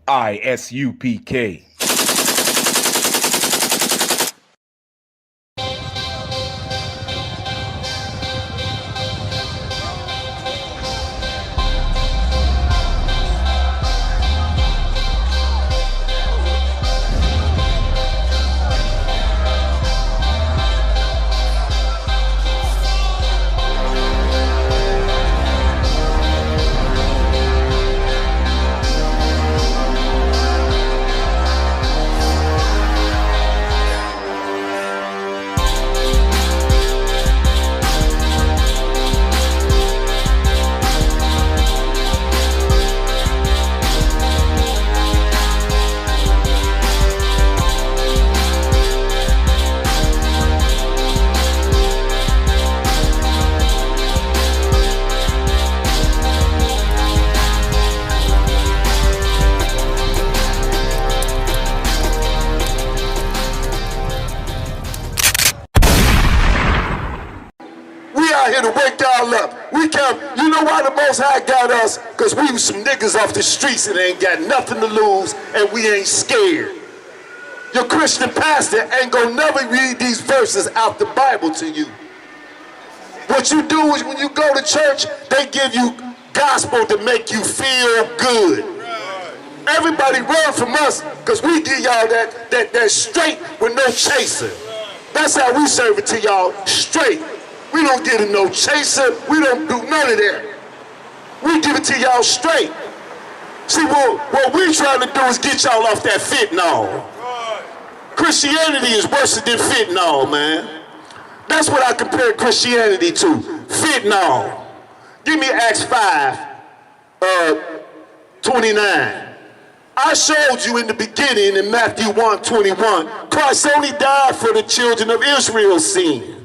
I.S.U.P.K. Here to wake y'all up. We come, you know why the Most High got us? Because we was some niggas off the streets and ain't got nothing to lose and we ain't scared. Your Christian pastor ain't gonna never read these verses out the Bible to you. What you do is when you go to church, they give you gospel to make you feel good. Everybody run from us because we give y'all that straight with no chaser. That's how we serve it to y'all, straight. We don't get it no chaser. We don't do none of that. We give it to y'all straight. See, what we trying to do is get y'all off that fentanyl. Christianity is worse than fentanyl, man. That's what I compare Christianity to. Fentanyl. Give me Acts 5, 29. I showed you in the beginning in Matthew 1:21, Christ only died for the children of Israel's sin.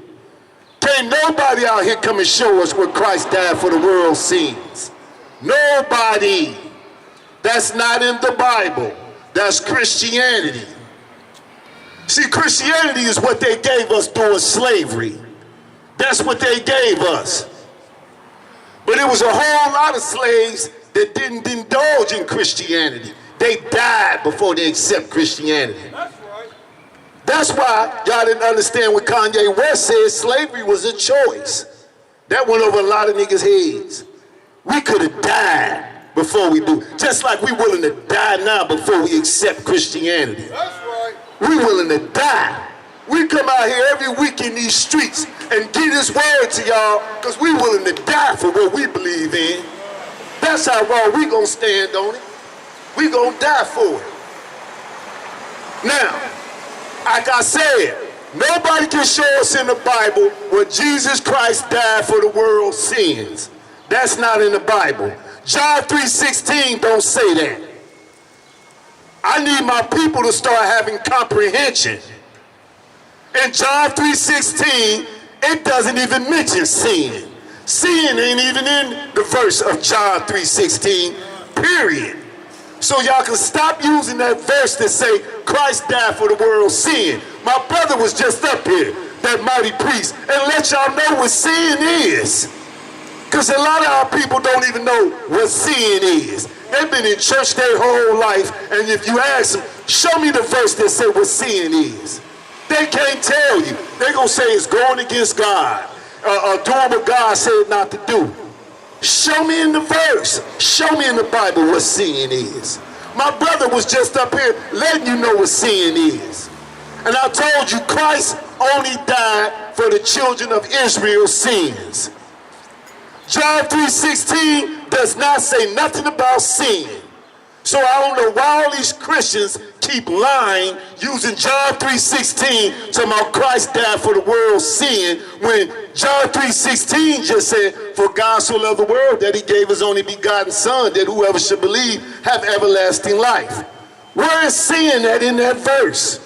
Can't nobody out here come and show us what Christ died for the world's sins. Nobody. That's not in the Bible. That's Christianity. See, Christianity is what they gave us during slavery. That's what they gave us. But it was a whole lot of slaves that didn't indulge in Christianity. They died before they accept Christianity. That's why y'all didn't understand what Kanye West said slavery was a choice. That went over a lot of niggas' heads. We could have died before we do. Just like we willing to die now before we accept Christianity. That's right. We willing to die. We come out here every week in these streets and give this word to y'all because we willing to die for what we believe in. That's how wrong we gonna stand on it. We gonna die for it. Now, like I said, nobody can show us in the Bible where Jesus Christ died for the world's sins. That's not in the Bible. John 3:16 don't say that. I need my people to start having comprehension. In John 3:16, it doesn't even mention sin. Sin ain't even in the verse of John 3:16, period. So y'all can stop using that verse that say Christ died for the world's sin. My brother was just up here, that mighty priest, and let y'all know what sin is. Because a lot of our people don't even know what sin is. They've been in church their whole life, and if you ask them, show me the verse that says what sin is. They can't tell you. They're going to say it's going against God, or doing what God said not to do. Show me in the verse. Show me in the Bible what sin is. My brother was just up here letting you know what sin is. And I told you Christ only died for the children of Israel's sins. John 3:16 does not say nothing about sin. So I don't know why all these Christians keep lying using John 3:16 talking about Christ died for the world's sin when John 3:16 just said, for God so loved the world that he gave his only begotten son that whoever should believe have everlasting life. Where is sin at in that verse?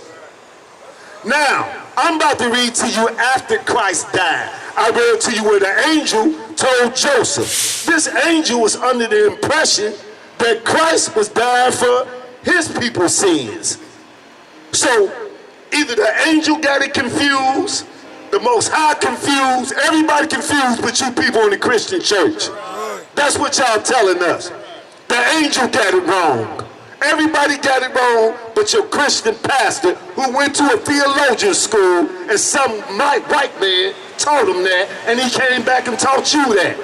Now, I'm about to read to you after Christ died. I read to you where the angel told Joseph. This angel was under the impression that Christ was dying for his people's sins. So either the angel got it confused, the Most High confused, everybody confused but you people in the Christian church. That's what y'all telling us. The angel got it wrong. Everybody got it wrong but your Christian pastor who went to a theologian school and some white man taught him that, and he came back and taught you that.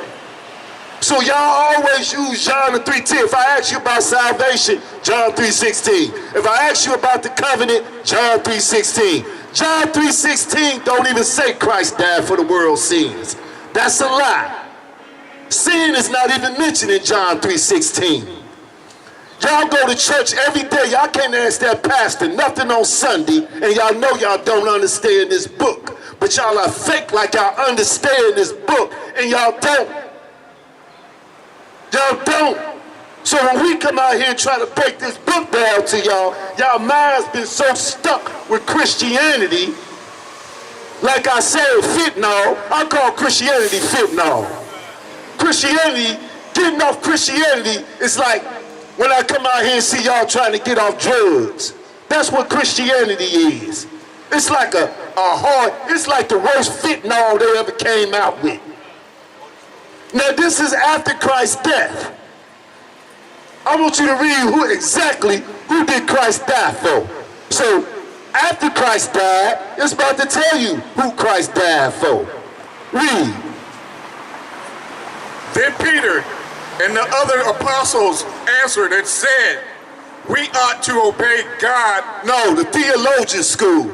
So y'all always use John 3:10. If I ask you about salvation, John 3:16. If I ask you about the covenant, John 3:16. John 3:16 don't even say Christ died for the world's sins. That's a lie. Sin is not even mentioned in John 3:16. Y'all go to church every day. Y'all can't ask that pastor nothing on Sunday, and y'all know y'all don't understand this book. But y'all are fake like y'all understand this book, and y'all don't. Y'all don't. So when we come out here and try to break this book down to y'all, y'all minds been so stuck with Christianity. Like I said, fentanyl. I call Christianity fentanyl. Christianity, getting off Christianity is like when I come out here and see y'all trying to get off drugs. That's what Christianity is. It's like it's like the worst fentanyl they ever came out with. Now this is after Christ's death. I want you to read who did Christ die for. So after Christ died, it's about to tell you who Christ died for. Read. Then Peter and the other apostles answered and said, we ought to obey God. No, the theologian school.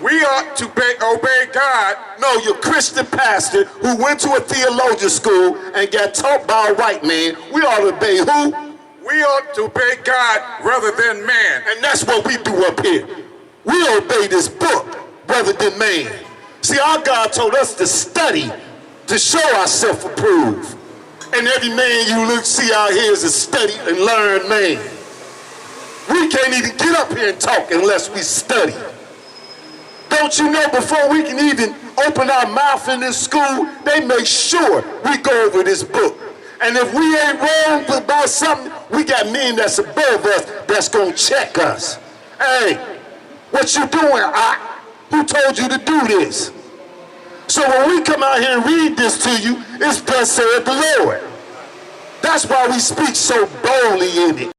We ought to obey God. No, your Christian pastor who went to a theologian school and got taught by a white man. We ought to obey who? We ought to obey God rather than man. And that's what we do up here. We obey this book rather than man. See, our God told us to study, to show ourselves approved. And every man you see out here is a study and learn man. We can't even get up here and talk unless we study. Don't you know before we can even open our mouth in this school, they make sure we go over this book. And if we ain't wrong about something, we got men that's above us that's gonna check us. Hey, what you doing, who told you to do this? So when we come out here and read this to you, it's thus saith the Lord. That's why we speak so boldly in it.